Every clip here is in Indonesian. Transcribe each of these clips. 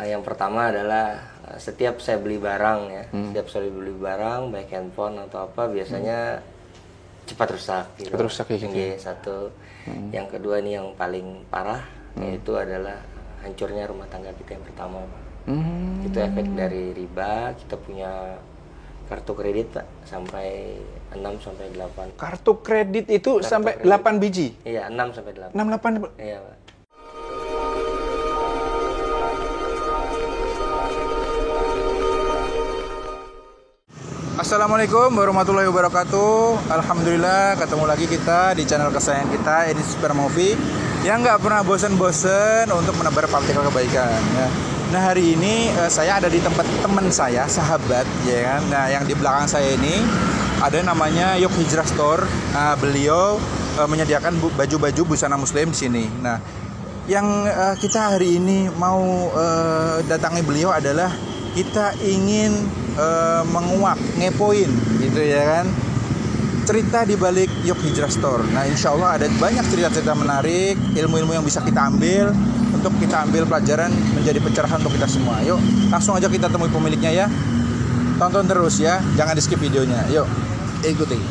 Yang pertama adalah setiap saya beli barang ya, setiap saya beli barang baik handphone atau apa biasanya cepat rusak gitu. Cepat rusak kayak gitu. Satu. Yang kedua ini yang paling parah yaitu adalah hancurnya rumah tangga kita yang pertama, Pak. Itu efek dari riba. Kita punya kartu kredit, Pak, sampai 6 sampai 8. Kartu kredit itu sampai 8 biji? Iya, 6 sampai 8. 6, 8? Iya, Pak. Assalamualaikum warahmatullahi wabarakatuh. Alhamdulillah ketemu lagi kita di channel kesayangan kita, ini Super Movie, yang nggak pernah bosen-bosen untuk menebar partikel kebaikan ya. Nah, hari ini saya ada di tempat teman saya, sahabat ya kan. Nah, yang di belakang saya ini ada namanya Yuk Hijrah Store. Beliau menyediakan baju-baju busana muslim di sini. Nah, yang kita hari ini mau datangi beliau adalah kita ingin menguak, ngepoin gitu ya kan, cerita di balik Yuk Hijrah Store. Nah, insya Allah ada banyak cerita-cerita menarik, ilmu-ilmu yang bisa kita ambil untuk kita ambil pelajaran, menjadi pencerahan untuk kita semua. Yuk, langsung aja kita temui pemiliknya ya. Tonton terus ya, jangan di skip videonya. Yuk, ikuti.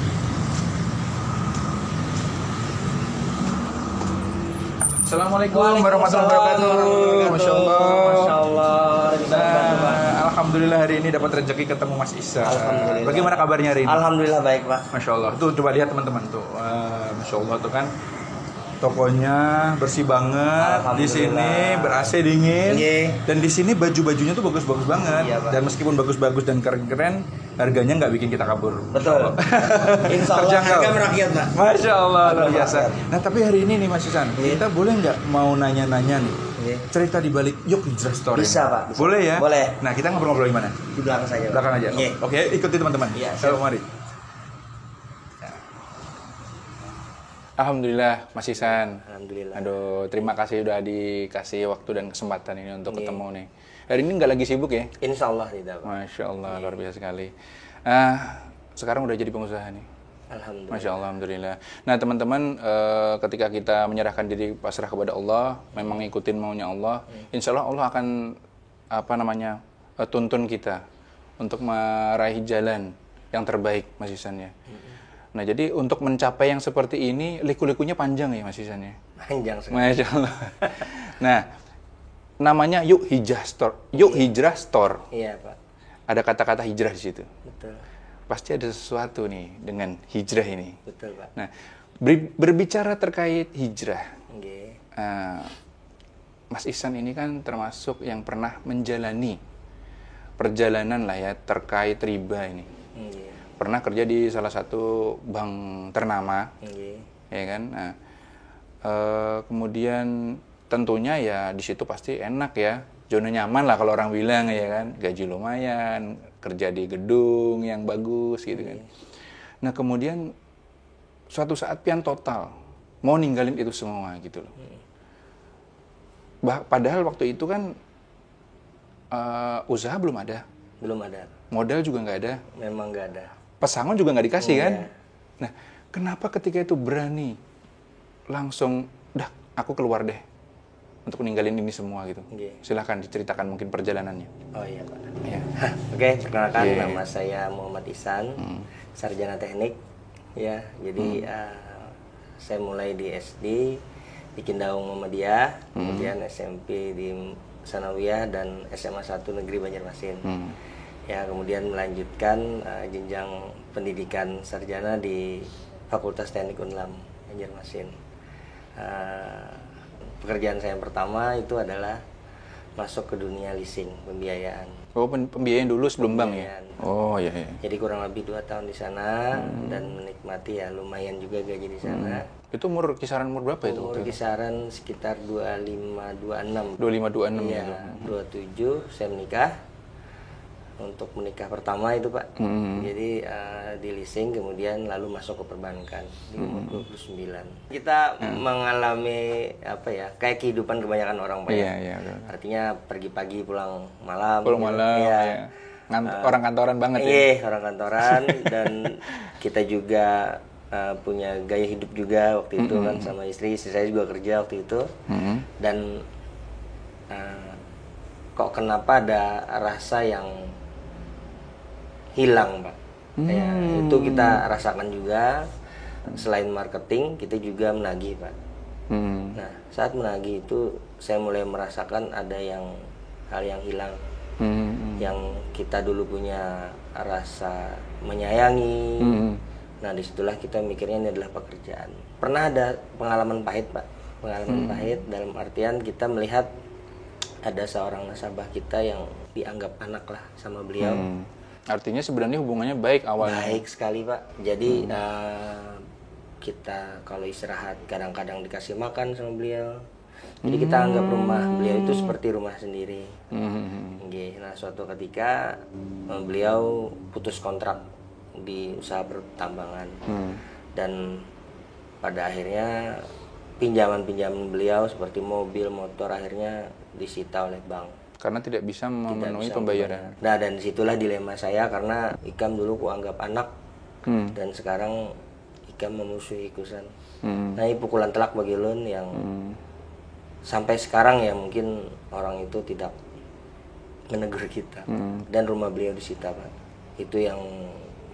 Assalamualaikum warahmatullahi wabarakatuh. Masya Allah. Masya Allah. Alhamdulillah hari ini dapat rezeki ketemu Mas Isa. Bagaimana kabarnya hari ini? Alhamdulillah baik, Pak. Masya Allah. Tuh coba lihat teman-teman tuh. Masya Allah tuh kan. Tokonya bersih banget, di sini ber-AC dingin, dan di sini baju-bajunya tuh bagus-bagus banget. Iya, Pak. Dan meskipun bagus-bagus dan keren-keren, harganya nggak bikin kita kabur. Betul. Insya Allah harga merakyat, Pak. Masya Allah, luar biasa. Nah, tapi hari ini nih Mas Isan, kita boleh nggak mau nanya-nanya nih cerita di balik Yuk Hijrah Store? Bisa, Pak. Bisa. Boleh ya? Boleh. Nah, kita ngobrol-ngobrol di mana? Di belakang saja, Pak. Belakang aja. Oke, ikuti teman-teman. Iya, Kalau mari. Alhamdulillah Mas Isan. Alhamdulillah. Aduh, terima kasih udah dikasih waktu dan kesempatan ini untuk ketemu nih. Hari ini nggak lagi sibuk ya? Insya Allah tidak, Pak. Masya Allah, luar biasa sekali. Sekarang udah jadi pengusaha nih. Alhamdulillah. Masya Allah, alhamdulillah. Nah, teman-teman, ketika kita menyerahkan diri pasrah kepada Allah, memang ngikutin maunya Allah, insya Allah akan tuntun kita untuk meraih jalan yang terbaik, Mas Isan ya. Nah, jadi untuk mencapai yang seperti ini, liku-likunya panjang ya Mas Isan ya? Panjang sekali. Masya Allah. Nah, namanya Yuk Hijrah Store. Yuk Hijrah Store. Iya, Pak. Ada kata-kata hijrah di situ. Betul. Pasti ada sesuatu nih dengan hijrah ini. Betul, Pak. Nah, berbicara terkait hijrah, Mas Ihsan ini kan termasuk yang pernah menjalani perjalanan lah ya terkait riba ini. Pernah kerja di salah satu bank ternama, ya kan. Nah, kemudian tentunya ya di situ pasti enak ya, zona nyaman lah kalau orang bilang ya kan, gaji lumayan, kerja di gedung yang bagus gitu kan. Nah, kemudian suatu saat pian total mau ninggalin itu semua gitu loh. Padahal waktu itu kan usaha belum ada. Belum ada. Modal juga nggak ada. Memang nggak ada. Pesangon juga nggak dikasih kan. Nah, kenapa ketika itu berani langsung, dah aku keluar deh untuk ninggalin ini semua gitu. Silahkan diceritakan mungkin perjalanannya. Oh iya, Pak. Iya. Oke, perkenalkan nama saya Muhammad Ihsan, sarjana teknik. Ya, jadi saya mulai di SD di Kindaung Muhammadiyah, kemudian SMP di Sanawiyah dan SMA 1 Negeri Banjarmasin. Ya, kemudian melanjutkan jenjang pendidikan sarjana di Fakultas Teknik Unlam Banjarmasin. Pekerjaan saya yang pertama itu adalah masuk ke dunia leasing, pembiayaan. Oh, pembiayaan dulu sebelum bank ya? Pembiayaan. Oh, iya, iya. Jadi kurang lebih 2 tahun di sana dan menikmati ya lumayan juga gaji di sana. Itu kisaran umur berapa itu? Umur kisaran sekitar 25-26. 25-26 ya? Iya, 27 saya menikah. Untuk menikah pertama itu Pak. Jadi di leasing kemudian lalu masuk ke perbankan di umur 29. Kita mengalami apa ya, kayak kehidupan kebanyakan orang Pak. Iya, iya. Betul. Artinya pergi pagi pulang malam. Pulang malam, ya. Orang kantoran banget ya? Iya, orang kantoran. Dan kita juga punya gaya hidup juga waktu itu kan sama istri saya juga kerja waktu itu. Dan kok kenapa ada rasa yang hilang Pak. Ya, itu kita rasakan juga. Selain marketing kita juga menagih Pak. Nah saat menagih itu saya mulai merasakan ada hal yang hilang. Yang kita dulu punya rasa menyayangi. Nah disitulah kita mikirnya ini adalah pekerjaan. Pernah ada pengalaman pahit Pak. Pengalaman pahit dalam artian kita melihat ada seorang nasabah kita yang dianggap anak lah sama beliau. Artinya sebenarnya hubungannya baik awalnya. Baik sekali Pak. Jadi kita kalau istirahat kadang-kadang dikasih makan sama beliau. Jadi kita anggap rumah beliau itu seperti rumah sendiri. Nah suatu ketika beliau putus kontrak di usaha pertambangan. Dan pada akhirnya pinjaman-pinjaman beliau seperti mobil, motor akhirnya disita oleh bank. Karena tidak bisa memenuhi pembayaran. Nah dan disitulah dilema saya karena Ikam dulu ku anggap anak dan sekarang Ikam memusuhi Kusan. Nah ini pukulan telak bagi Lun yang sampai sekarang ya mungkin orang itu tidak menegur kita. Dan rumah beliau disita Pak. Itu yang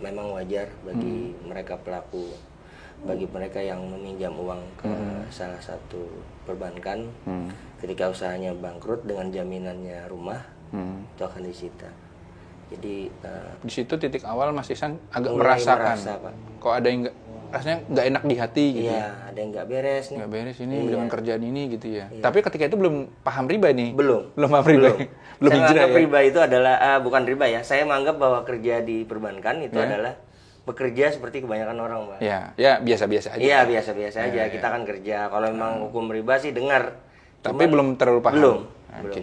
memang wajar bagi mereka pelaku, bagi mereka yang meminjam uang ke salah satu perbankan. Ketika usahanya bangkrut dengan jaminannya rumah, itu akan disita. Jadi di situ titik awal Mas Ihsan agak merasakan kok ada yang rasanya nggak enak di hati gitu. Iya, ada yang nggak beres nih. Nggak beres ini dengan kerjaan ini gitu ya. Tapi ketika itu belum paham riba nih. Belum paham riba. Belum saya hijrah menganggap ya. riba itu adalah bukan riba ya. Saya menganggap bahwa kerja di perbankan itu adalah bekerja seperti kebanyakan orang, Pak. Ya biasa-biasa aja. Iya, biasa-biasa aja. Kita kan kerja. Kalau memang hukum riba sih dengar. Tapi belum terlalu paham. Belum.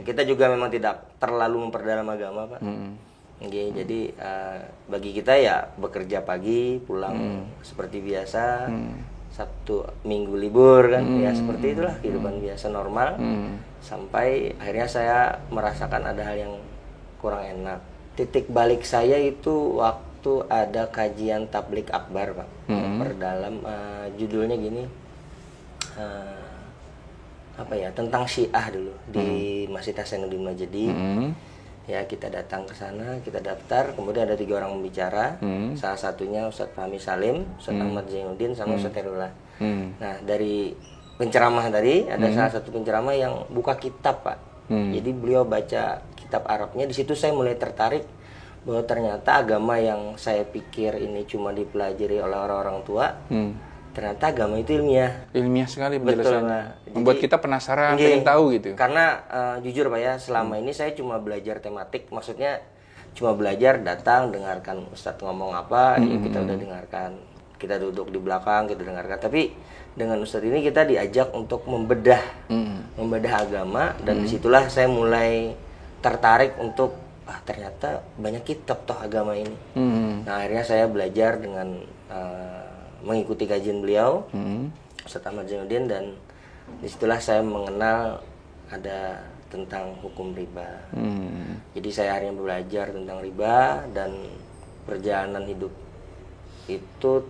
Kita juga memang tidak terlalu memperdalam agama, Pak. Jadi bagi kita ya bekerja pagi, pulang seperti biasa. Sabtu Minggu libur kan, ya seperti itulah kehidupan biasa normal. Sampai akhirnya saya merasakan ada hal yang kurang enak. Titik balik saya itu waktu ada kajian tablik akbar, Pak. Perdalam judulnya gini. Tentang Syiah dulu di Masjid Hasanuddin Majdi. Ya kita datang ke sana, kita daftar, kemudian ada 3 orang pembicara. Salah satunya Ustadz Fahmi Salim, Ustadz Ahmad Zainuddin, sama Ustadz Herullah. Nah dari penceramah tadi ada salah satu penceramah yang buka kitab, Pak. Jadi beliau baca kitab Arabnya. Di situ saya mulai tertarik bahwa ternyata agama yang saya pikir ini cuma dipelajari oleh orang-orang tua, ternyata agama itu ilmiah. Ilmiah sekali penjelasannya. Membuat Jadi, kita penasaran, pengen tahu gitu. Karena jujur Pak ya, selama ini saya cuma belajar tematik, maksudnya cuma belajar datang dengarkan Ustadz ngomong apa, ya kita udah dengarkan. Kita duduk di belakang, kita dengarkan. Tapi dengan Ustadz ini kita diajak untuk membedah agama, dan disitulah saya mulai tertarik untuk ternyata banyak kitab toh agama ini. Nah akhirnya saya belajar dengan mengikuti kajian beliau, Ustadz Ahmad Zainuddin, dan disitulah saya mengenal ada tentang hukum riba. Jadi saya akhirnya belajar tentang riba, dan perjalanan hidup itu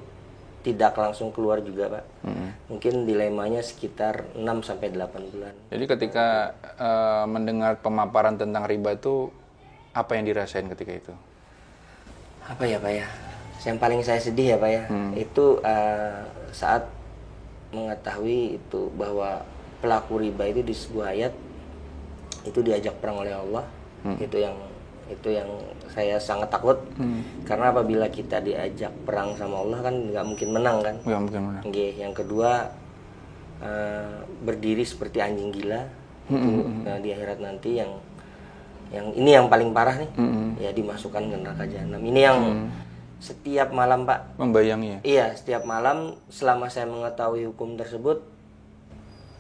tidak langsung keluar juga, Pak. Mungkin dilemanya sekitar 6-8 bulan. Jadi ketika mendengar pemaparan tentang riba itu, apa yang dirasain ketika itu? Apa ya, Pak ya? Yang paling saya sedih ya, Pak ya, itu saat mengetahui itu bahwa pelaku riba itu di sebuah ayat itu diajak perang oleh Allah. Itu yang saya sangat takut, karena apabila kita diajak perang sama Allah kan nggak mungkin menang kan. Nggak mungkin menang. Yang kedua, berdiri seperti anjing gila itu di akhirat nanti, yang ini yang paling parah nih, ya dimasukkan ke neraka jahanam. Ini yang setiap malam Pak. Membayangi ya? Iya, setiap malam selama saya mengetahui hukum tersebut,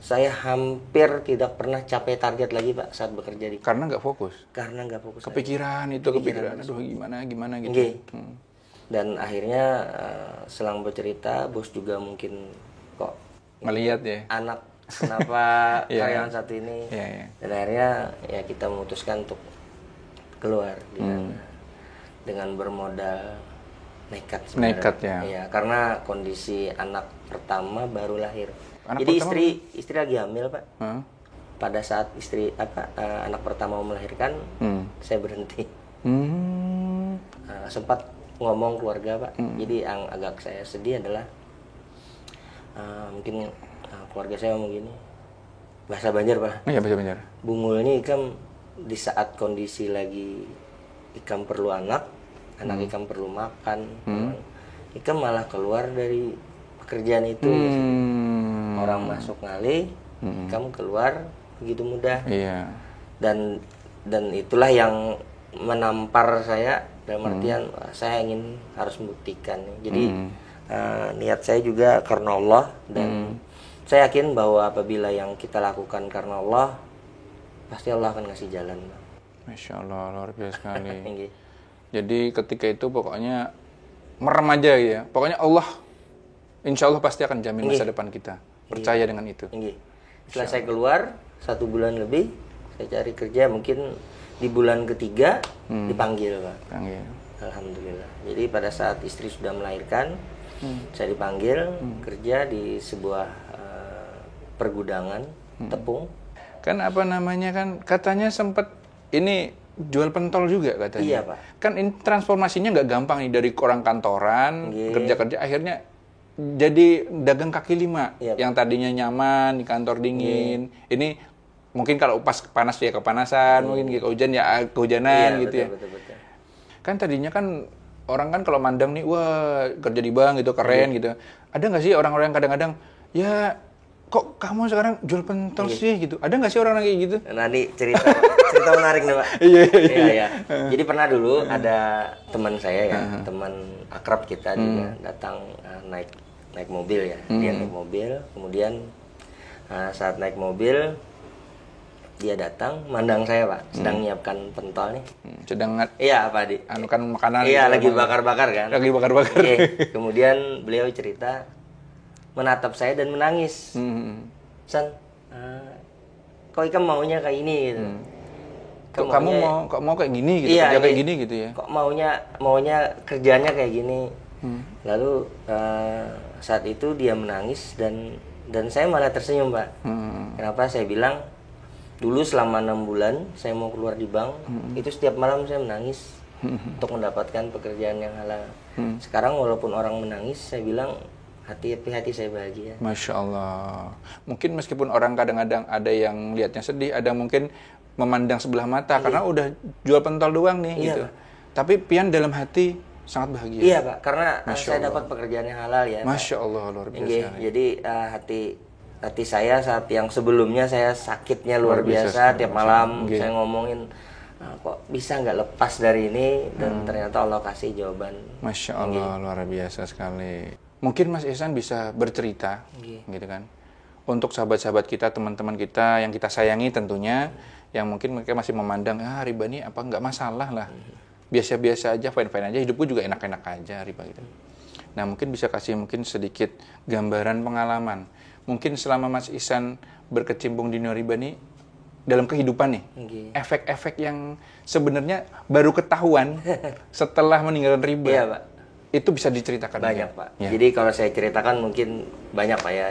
saya hampir tidak pernah capai target lagi Pak saat bekerja di. Karena nggak fokus? Karena nggak fokus. Kepikiran itu, kepikiran. Aduh gimana gitu. Okay. Dan akhirnya selang bercerita, bos juga mungkin kok melihat ya anak kenapa karyawan satu ini. Dan akhirnya ya kita memutuskan untuk keluar dengan bermodal nekat sebenarnya. Nekat ya. Iya, karena kondisi anak pertama baru lahir. Anak jadi pertama? istri lagi hamil Pak. Pada saat anak pertama mau melahirkan, saya berhenti. Sempat ngomong keluarga Pak. Jadi yang agak saya sedih adalah mungkin keluarga saya ngomong gini, bahasa Banjar Pak. Iya bahasa Banjar. Bungul ini Ikam di saat kondisi lagi Ikam perlu anak Ikam perlu makan, Ikam malah keluar dari pekerjaan itu. Orang masuk ngalih, Ikam keluar begitu mudah. Iya. Dan itulah yang menampar saya dalam artian saya harus membuktikan. Jadi niat saya juga karena Allah, dan saya yakin bahwa apabila yang kita lakukan karena Allah, pasti Allah akan ngasih jalan. Masya Allah, luar biasa sekali. Jadi ketika itu pokoknya merem aja ya. Pokoknya Allah, insya Allah pasti akan jamin masa depan kita. Percaya dengan itu. Setelah saya keluar 1 bulan lebih, saya cari kerja, mungkin di bulan ketiga dipanggil Pak. Alhamdulillah. Jadi pada saat istri sudah melahirkan, saya dipanggil kerja di sebuah pergudangan tepung. Kan apa namanya kan katanya sempat ini jual pentol juga katanya. Iya Pak. Kan ini transformasinya nggak gampang nih, dari orang kantoran kerja akhirnya jadi dagang kaki lima. Yang tadinya nyaman di kantor dingin, ini mungkin kalau pas panas ya kepanasan, mungkin hujan ya kehujanan gitu ya. Betul. Kan tadinya kan orang kan kalau mandang nih, wah kerja di bank gitu keren gitu. Ada nggak sih orang-orang yang kadang-kadang ya kok kamu sekarang jual pentol sih gitu? Ada nggak sih orang kayak gitu? Nah ini cerita menarik nih Pak. Iya. Jadi pernah dulu ada teman saya ya, teman akrab kita juga datang naik mobil ya. Dia naik mobil, kemudian saat naik mobil dia datang mandang saya Pak, sedang nyiapkan pentol nih. Sedang iya apa di? Anu kan makanan. Iya lagi bakar-bakar kan. Lagi bakar-bakar. Kemudian beliau cerita, menatap saya dan menangis. San, kok Ikam maunya kayak ini gitu. Kok kamu mau kayak gini gitu, iya, kayak gini gitu ya. Kok maunya kerjanya kayak gini. Lalu saat itu dia menangis dan saya malah tersenyum Pak. Kenapa? Saya bilang dulu selama 6 bulan saya mau keluar di bank, itu setiap malam saya menangis untuk mendapatkan pekerjaan yang halal. Sekarang walaupun orang menangis, saya bilang hati saya bahagia. Masya Allah. Mungkin meskipun orang kadang-kadang ada yang lihatnya sedih, ada mungkin memandang sebelah mata karena udah jual pentol doang nih gitu. Pak. Tapi pian dalam hati sangat bahagia. Iya Pak, karena saya dapat pekerjaan yang halal ya. Masya Allah, luar biasa. Jadi hati saya saat yang sebelumnya saya sakitnya luar biasa tiap malam saya ngomongin kok bisa nggak lepas dari ini, dan ternyata Allah kasih jawaban. Masya Allah, luar biasa sekali. Mungkin Mas Ihsan bisa bercerita, gitu kan, untuk sahabat-sahabat kita, teman-teman kita yang kita sayangi tentunya, yang mungkin mereka masih memandang, riba ini apa nggak masalah lah, biasa-biasa aja, fine-fine aja, hidupku juga enak-enak aja riba gitu. Nah mungkin bisa kasih mungkin sedikit gambaran pengalaman, mungkin selama Mas Ihsan berkecimpung di dunia riba ini, dalam kehidupan nih, efek-efek yang sebenarnya baru ketahuan setelah meninggalkan riba. Iya Pak. Itu bisa diceritakan banyak Pak. Ya. Jadi kalau saya ceritakan mungkin banyak Pak ya.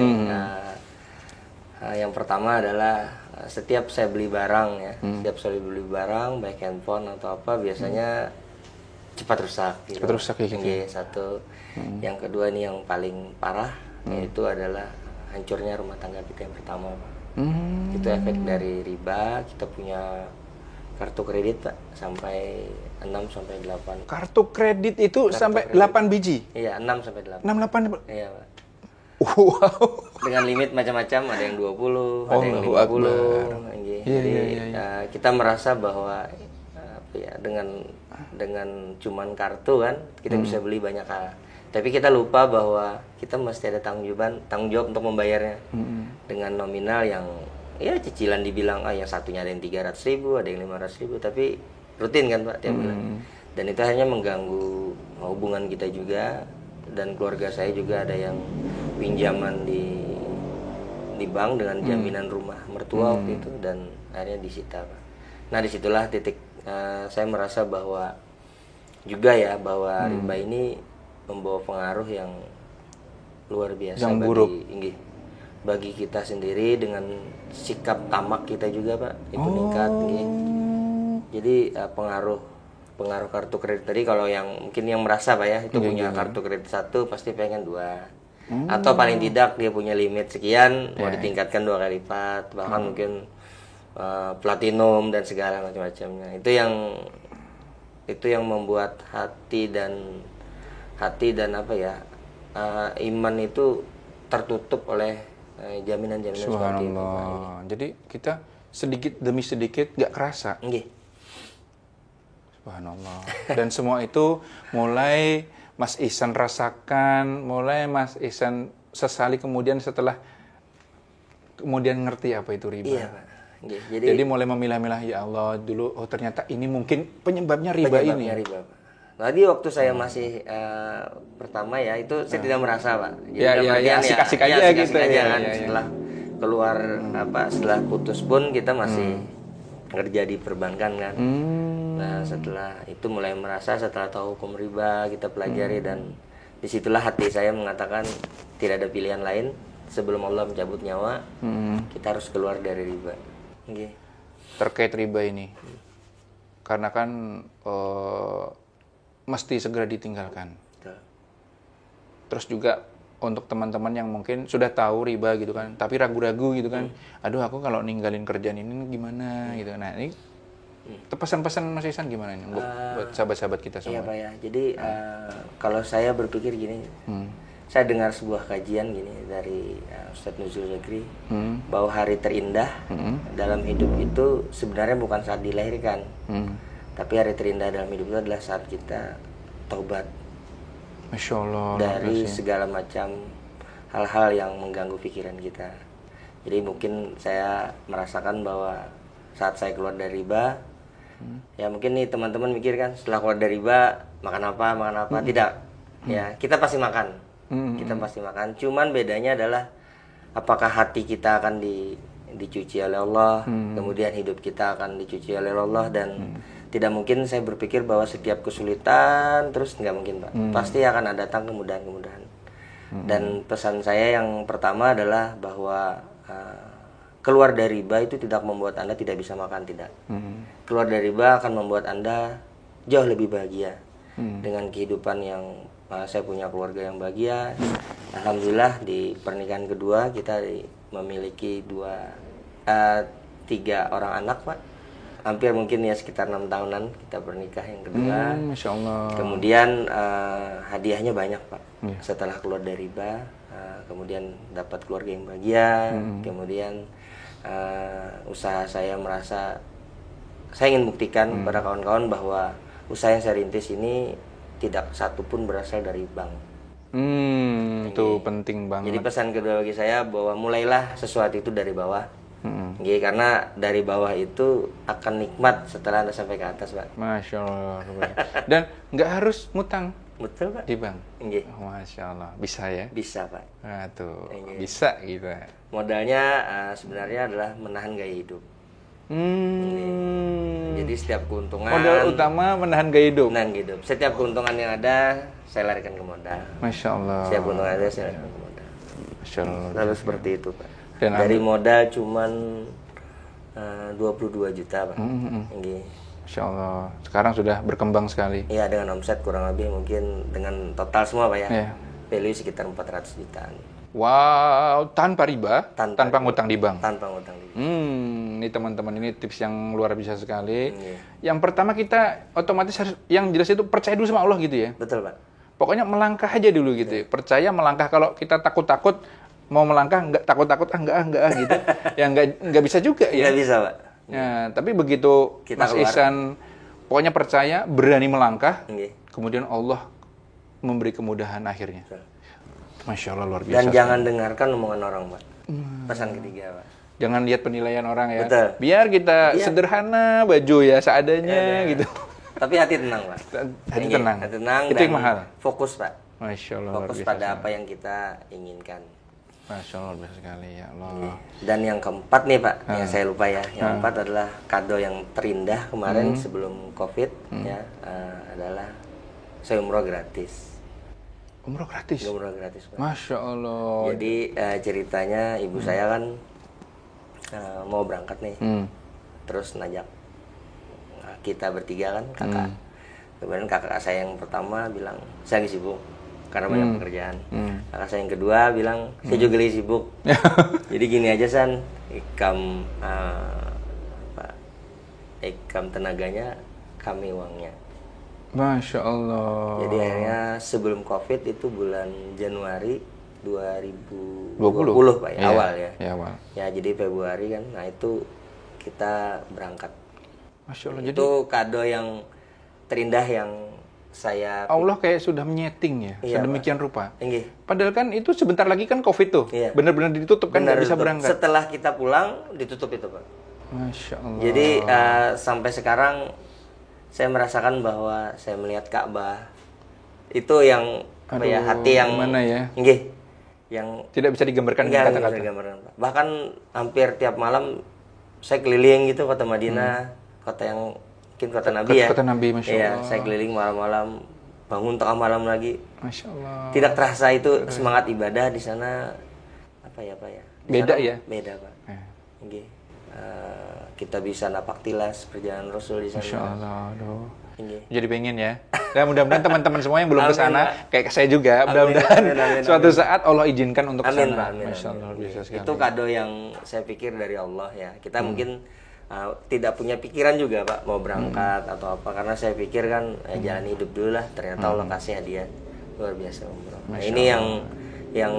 Yang pertama adalah setiap saya beli barang ya, setiap saya beli barang baik handphone atau apa biasanya cepat rusak. Gitu. Cepat rusak ya gitu. Satu. Yang kedua ini yang paling parah yaitu adalah hancurnya rumah tangga kita yang pertama Pak. Itu efek dari riba. Kita punya kartu kredit Pak sampai 6 sampai 8. Kartu kredit itu sampai 8 biji? Iya, 6 sampai 8. 6 8. Iya, Pak. Wow. Dengan limit macam-macam, ada yang 20, ada yang 50. Jadi kita merasa bahwa ya dengan cuman kartu kan kita bisa beli banyak hal. Tapi kita lupa bahwa kita mesti ada tanggung jawab untuk membayarnya dengan nominal yang ya cicilan dibilang yang satunya ada yang 300.000, ada yang 500.000, tapi rutin kan Pak tiap bulan. Dan itu hanya mengganggu hubungan kita juga, dan keluarga saya juga ada yang pinjaman di bank dengan jaminan rumah mertua waktu itu, dan akhirnya disita Pak. Nah disitulah titik saya merasa bahwa juga ya bahwa riba ini membawa pengaruh yang luar biasa yang buruk bagi kita sendiri, dengan sikap tamak kita juga Pak itu meningkat. Jadi pengaruh kartu kredit tadi, kalau yang mungkin yang merasa Pak ya itu punya kartu kredit 1 pasti pengen 2, atau paling tidak dia punya limit sekian mau ditingkatkan 2 kali lipat, bahkan mungkin platinum dan segala macam-macamnya. Itu yang membuat hati dan apa ya, iman itu tertutup oleh jaminan-jaminan seperti itu. Jadi kita sedikit demi sedikit nggak kerasa. Subhanallah. Dan semua itu mulai Mas Ihsan rasakan, mulai Mas Ihsan sesali kemudian setelah kemudian ngerti apa itu riba. Iya Pak. Jadi mulai memilah-milah, ya Allah, dulu ternyata ini mungkin penyebabnya riba ini. Riba, Pak. Tadi waktu saya masih pertama ya itu saya tidak merasa Pak. Jadi asik-asik aja gitu ya. Setelah keluar setelah putus pun kita masih kerja di perbankan kan. Nah setelah itu mulai merasa, setelah tahu hukum riba kita pelajari, dan disitulah hati saya mengatakan tidak ada pilihan lain sebelum Allah mencabut nyawa, kita harus keluar dari riba. Terkait riba ini, karena kan mesti segera ditinggalkan. Terus juga untuk teman-teman yang mungkin sudah tahu riba gitu kan, tapi ragu-ragu gitu kan, aduh aku kalau ninggalin kerjaan ini gimana gitu. Nah ini pesan-pesan Mas Ihsan gimana nih buat sahabat-sahabat kita semua? Iya Pak ya, jadi kalau saya berpikir gini, saya dengar sebuah kajian gini dari Ustadz Nuzul Zakri, bahwa hari terindah dalam hidup itu sebenarnya bukan saat dilahirkan, tapi hari terindah dalam hidup itu adalah saat kita taubat. Masya Allah, dari segala macam hal-hal yang mengganggu pikiran kita. Jadi mungkin saya merasakan bahwa saat saya keluar dari riba, ya mungkin nih teman-teman mikir kan setelah keluar dari riba makan apa, tidak. Ya kita pasti makan. Kita pasti makan, cuman bedanya adalah apakah hati kita akan dicuci oleh Allah, kemudian hidup kita akan dicuci oleh Allah, dan tidak mungkin saya berpikir bahwa setiap kesulitan terus, nggak mungkin Pak. Pasti akan ada datang kemudahan-kemudahan. Dan pesan saya yang pertama adalah bahwa keluar dari riba itu tidak membuat Anda tidak bisa makan, tidak. Keluar dari riba akan membuat Anda jauh lebih bahagia dengan kehidupan yang saya punya keluarga yang bahagia. Alhamdulillah di pernikahan kedua kita memiliki 3 orang anak Pak. Hampir mungkin ya sekitar 6 tahunan kita bernikah yang kedua. Masya Allah. Kemudian hadiahnya banyak Pak. Setelah keluar dari riba, kemudian dapat keluarga yang bahagia. Kemudian usaha saya merasa saya ingin buktikan kepada kawan-kawan bahwa usaha yang saya rintis ini tidak satu pun berasal dari bank. Itu penting banget. Jadi pesan kedua bagi saya bahwa mulailah sesuatu itu dari bawah. Karena dari bawah itu akan nikmat setelah Anda sampai ke atas, Pak. Masya Allah. Dan nggak harus ngutang. Betul, Pak. Di bank. Masya Allah. Bisa ya? Bisa, Pak. Nah, tuh. Bisa gitu. Modalnya sebenarnya adalah menahan gaya hidup. Jadi setiap keuntungan, modal utama menahan gaya hidup. Setiap keuntungan yang ada saya larikan ke modal. Masya Allah. Setiap keuntungan ada saya larikan ke modal. Masya Allah. Lalu seperti itu Pak. Dan dari modal cuman 22 juta Pak. Masya Allah. Sekarang sudah berkembang sekali. Iya, dengan omset kurang lebih mungkin dengan total semua Pak ya. Value sekitar 400 jutaan. Wow, tanpa riba, tanpa ngutang di bank. Tanpa ngutang di bank. Ini teman-teman, ini tips yang luar biasa sekali. Yang pertama kita otomatis harus, yang jelas itu percaya dulu sama Allah gitu ya. Betul Pak. Pokoknya melangkah aja dulu gitu. Percaya melangkah. Kalau kita takut-takut mau melangkah, nggak takut-takut enggak gitu. Ya nggak bisa juga ya. Nggak bisa Pak. Ya, tapi begitu kita Mas Ihsan pokoknya percaya, berani melangkah, Nggih. kemudian Allah memberi kemudahan akhirnya. Betul. Masya Allah, luar biasa. Dan jangan dengarkan omongan orang, Pak. Pesan ketiga, Pak. Jangan lihat penilaian orang ya. Betul. Biar kita Iya. sederhana, baju ya seadanya Ada. gitu. Tapi hati tenang, Pak. Hati Nggih, tenang. Hati tenang Itu dan yang mahal. fokus, Pak. Masya Allah, luar Fokus biasa. pada apa yang kita inginkan. Masya Allah, luar biasa sekali ya Allah. Dan yang keempat nih, Pak, yang saya lupa ya. Yang keempat adalah kado yang terindah kemarin sebelum Covid ya, adalah saya umroh gratis. Umroh gratis. Umroh gratis, Pak. Masya Allah. Jadi ceritanya ibu saya kan mau berangkat nih, terus ngajak kita bertiga kan, kakak. Kemudian kakak saya yang pertama bilang saya lagi sibuk karena banyak pekerjaan. Kakak saya yang kedua bilang saya juga lagi sibuk. Jadi gini aja San, ikam tenaganya, kami uangnya. Masya Allah. Jadi akhirnya sebelum Covid itu bulan Januari 2020 Pak ya, awal ya. Ya, awal. Ya jadi Februari kan, nah itu kita berangkat. Masya Allah. Jadi Itu kado yang terindah yang saya Allah kayak sudah menyeting ya, Iya, sedemikian rupa. Inggih. Padahal kan itu sebentar lagi kan Covid tuh, Iya. benar-benar ditutup kan, Benar nggak bisa ditutup. berangkat. Setelah kita pulang ditutup itu Pak. Masya Allah. Jadi sampai sekarang saya merasakan bahwa saya melihat Ka'bah itu yang apa ya, Aduh, hati yang mana ya? Inggih. Yang Tidak bisa digambarkan enggak dengan bisa kata-kata. digambarkan, Pak. Bahkan hampir tiap malam saya keliling gitu kota Madinah, kota yang mungkin kota Nabi ya. Kota Nabi, Masya Iya, Allah. saya keliling malam-malam, bangun tengah malam lagi. Masya Allah. Tidak terasa itu semangat ibadah di sana apa ya, Pak ya. Di Beda sana ya? Beda, Pak. Eh, Nggih. Kita bisa napak tilas perjalanan Rasul di sana. Masya Allah. Aduh. Nggih. Jadi pengen ya. Dan mudah-mudahan teman-teman semua yang belum ke Amin, sana, Pak. kayak saya juga, mudah-mudahan amin, suatu saat Allah izinkan untuk ke Amin, sana. Pak. Amin, Masya amin. Allah, luar biasa sekali. Itu kado yang saya pikir dari Allah ya. Kita mungkin tidak punya pikiran juga Pak mau berangkat atau apa, karena saya pikir kan jalan hidup dulu lah. Ternyata Allah kasih hadiah luar biasa umroh. Nah, ini yang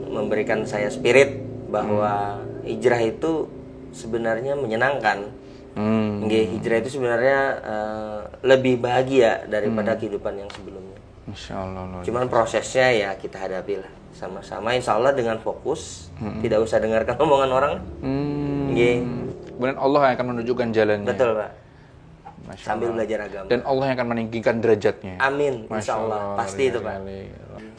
memberikan saya spirit bahwa hijrah itu sebenarnya menyenangkan. Nggih, hijrah itu sebenarnya lebih bahagia daripada kehidupan yang sebelumnya. Masya Allah, luar Cuman prosesnya ya kita hadapi lah sama-sama, insya Allah dengan fokus, tidak usah dengarkan omongan orang. Nggih. Kemudian Allah yang akan menunjukkan jalannya. Betul Pak. Masya Sambil Allah. belajar agama. Dan Allah yang akan meninggikan derajatnya. Amin, Masya insya Allah. Pasti luar itu Pak. sekali.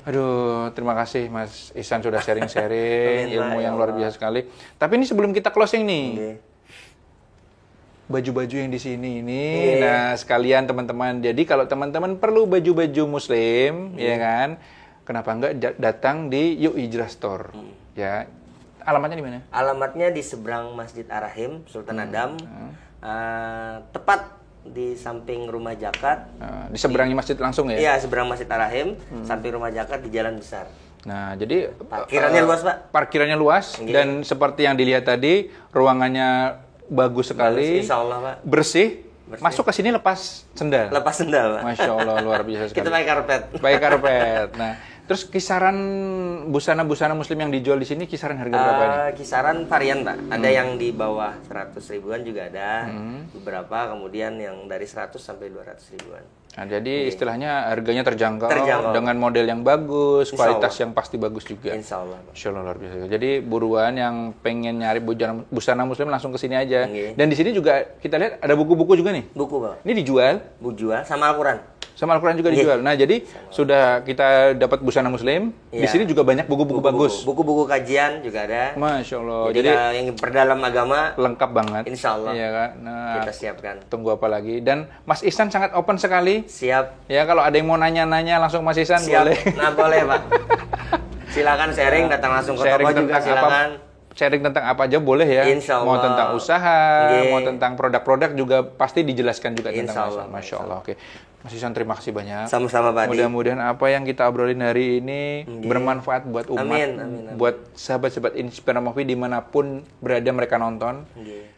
Aduh, terima kasih Mas Ihsan sudah sharing-sharing Amin, ilmu Pak, yang ya luar Allah. biasa sekali. Tapi ini sebelum kita closing nih, Nggih. baju-baju yang di sini ini, Iya. nah sekalian teman-teman. Jadi kalau teman-teman perlu baju-baju Muslim, ya kan? Kenapa enggak datang di Yuk Hijrah Store? Ya, alamatnya di mana? Alamatnya di seberang Masjid Ar-Rahim Sultan Adam, tepat di samping Rumah Jakat. Di seberangnya masjid langsung ya? Iya, seberang Masjid Ar-Rahim, samping Rumah Jakat di Jalan Besar. Nah, jadi Parkirannya luas, Pak. Parkirannya luas dan seperti yang dilihat tadi, ruangannya bagus sekali, Insya Allah Pak. bersih. Masuk ke sini lepas sendal. Lepas sendal Pak. Masya Allah, luar biasa sekali. Kita pakai karpet. Pakai karpet. Nah, terus kisaran busana-busana Muslim yang dijual di sini kisaran harga berapa nih? Kisaran varian Pak. Ada yang di bawah 100 ribuan juga ada. Beberapa kemudian yang dari 100 sampai 200 ribuan. Nah, jadi istilahnya harganya terjangkau, Terjangkau. dengan model yang bagus, Insya kualitas Allah. yang pasti bagus juga. Insya Allah Pak. Masya Allah, luar biasa. Jadi buruan yang pengen nyari busana Muslim langsung ke sini aja. Oke. Dan di sini juga kita lihat ada buku-buku juga nih. Buku Pak. Ini dijual, Bu jual sama Al-Quran. sama Al-Quran juga dijual. Nah, jadi sudah kita dapat busana Muslim. Di Iya. sini juga banyak buku-buku bagus. Buku-buku kajian juga ada. Masya Allah. Jadi, Jadi yang perdalam agama lengkap banget. Insya Allah. Iya kan? Nah, kita siapkan. tunggu apa lagi? Dan Mas Ihsan sangat open sekali. Siap. Ya, kalau ada yang mau nanya-nanya langsung Mas Ihsan Siap. boleh. Nah, boleh Pak. Silakan sharing, datang langsung ke toko juga silakan. Sharing tentang apa aja boleh ya. Insya Allah. Mau tentang usaha, Nggih. mau tentang produk-produk juga pasti dijelaskan juga tentang Insya Allah. Masya Allah. Oke. Mas Ihsan terima kasih banyak. Sama-sama Pak Adi. Mudah-mudahan apa yang kita obrolin hari ini bermanfaat buat umat, Amin, amin, amin. buat sahabat-sahabat Inspirasi dimanapun berada mereka nonton. Nggih.